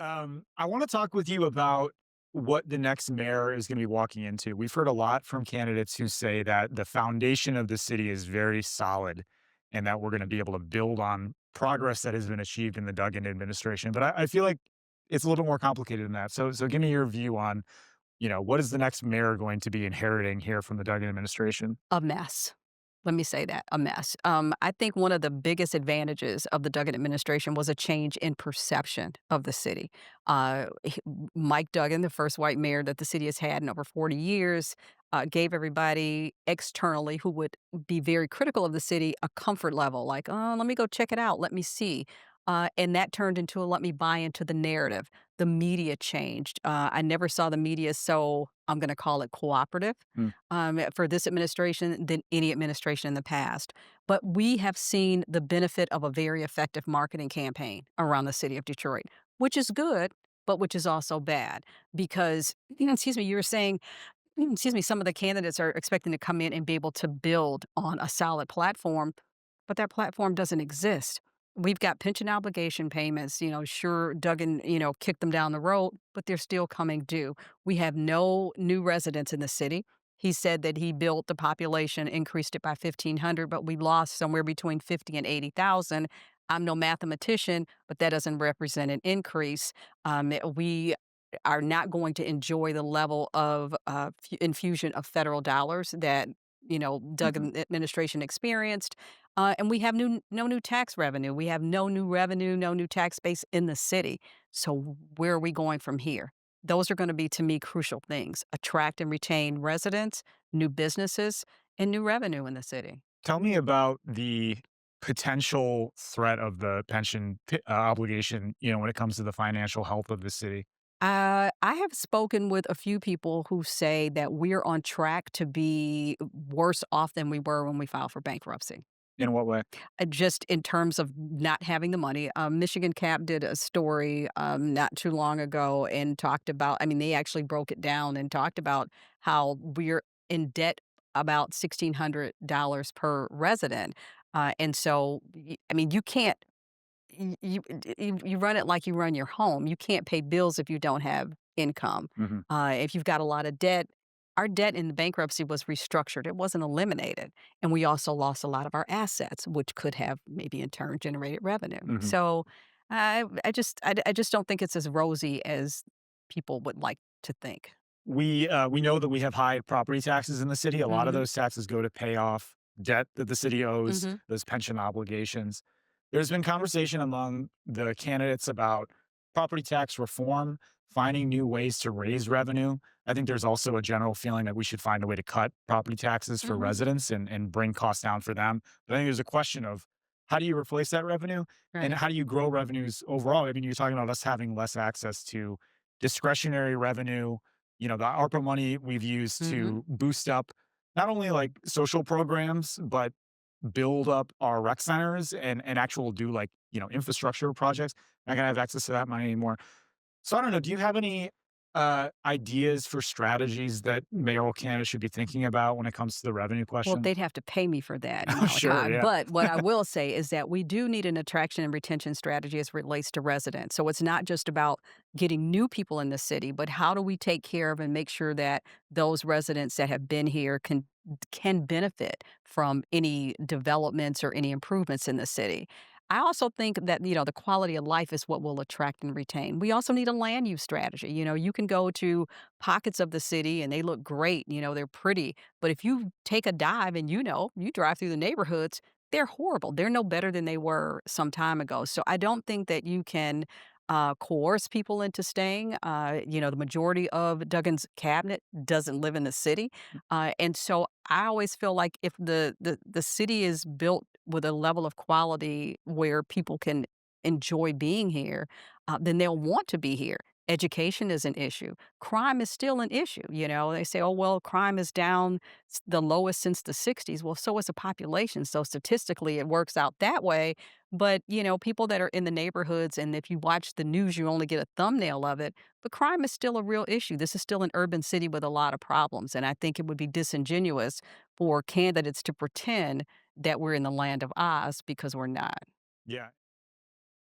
I want to talk with you about what the next mayor is going to be walking into. We've heard a lot from candidates who say that the foundation of the city is very solid and that we're going to be able to build on progress that has been achieved in the Duggan administration. But I feel like it's a little more complicated than that. So give me your view on, what is the next mayor going to be inheriting here from the Duggan administration? A mess. Let me say that, a mess. I think one of the biggest advantages of the Duggan administration was a change in perception of the city. Mike Duggan, the first white mayor that the city has had in over 40 years, gave everybody externally who would be very critical of the city a comfort level, like, oh, let me go check it out, let me see. And that turned into a let me buy into the narrative. The media changed. I never saw the media so, I'm going to call it cooperative Mm. for this administration than any administration in the past. But we have seen the benefit of a very effective marketing campaign around the city of Detroit, which is good, but which is also bad because, excuse me, you were saying, excuse me, some of the candidates are expecting to come in and be able to build on a solid platform, but that platform doesn't exist. We've got pension obligation payments, sure, Duggan, kicked them down the road, but they're still coming due. We have no new residents in the city. He said that he built the population, increased it by 1,500, but we lost somewhere between 50 and 80,000. I'm no mathematician, but that doesn't represent an increase. We are not going to enjoy the level of infusion of federal dollars that Mhm. Duggan administration experienced, and we have no new tax revenue. We have no new revenue, no new tax base in the city. So where are we going from here? Those are going to be to me crucial things: attract and retain residents, new businesses, and new revenue in the city. Tell me about the potential threat of the pension obligation, when it comes to the financial health of the city. I have spoken with a few people who say that we're on track to be worse off than we were when we filed for bankruptcy. In what way? Just in terms of not having the money. Michigan Cap did a story not too long ago and talked about, I mean, they actually broke it down and talked about how we're in debt about $1,600 per resident. And so, I mean, you can't you run it like you run your home. You can't pay bills if you don't have income. Mhm. If you've got a lot of debt, our debt in the bankruptcy was restructured. It wasn't eliminated, and we also lost a lot of our assets, which could have maybe in turn generated revenue. Mhm. So, I just don't think it's as rosy as people would like to think. We know that we have high property taxes in the city. A lot of Mhm. those taxes go to pay off debt that the city owes, Mhm. those pension obligations. There's been conversation among the candidates about property tax reform, finding new ways to raise revenue. I think there's also a general feeling that we should find a way to cut property taxes for Mhm. residents and bring costs down for them. But I think there's a question of how do you replace that revenue and Right. how do you grow revenues overall? I mean, you're talking about us having less access to discretionary revenue, the ARPA money we've used Mhm. to boost up not only like social programs, but build up our rec centers and actual do like, infrastructure projects. Not gonna have access to that money anymore. So I don't know. Do you have any ideas for strategies that mayoral candidates should be thinking about when it comes to the revenue Well, question? they'd have to pay me for that, Oh, sure. Malachi. Yeah. But what I will say is that we do need an attraction and retention strategy as it relates to residents. So it's not just about getting new people in the city, but how do we take care of and make sure that those residents that have been here can benefit from any developments or any improvements in the city. I also think that, the quality of life is what will attract and retain. We also need a land use strategy. You can go to pockets of the city and they look great, they're pretty, but if you take a dive and you drive through the neighborhoods, they're horrible. They're no better than they were some time ago. So I don't think that you can coerce people into staying. The majority of Duggan's cabinet doesn't live in the city, and so I always feel like if the city is built with a level of quality where people can enjoy being here, then they'll want to be here. Education is an issue. Crime is still an issue. They say, oh, well, crime is down the lowest since the 60s. Well, so is the population. So statistically, it works out that way. But, people that are in the neighborhoods, and if you watch the news, you only get a thumbnail of it. But crime is still a real issue. This is still an urban city with a lot of problems. And I think it would be disingenuous for candidates to pretend that we're in the land of Oz because we're not. Yeah.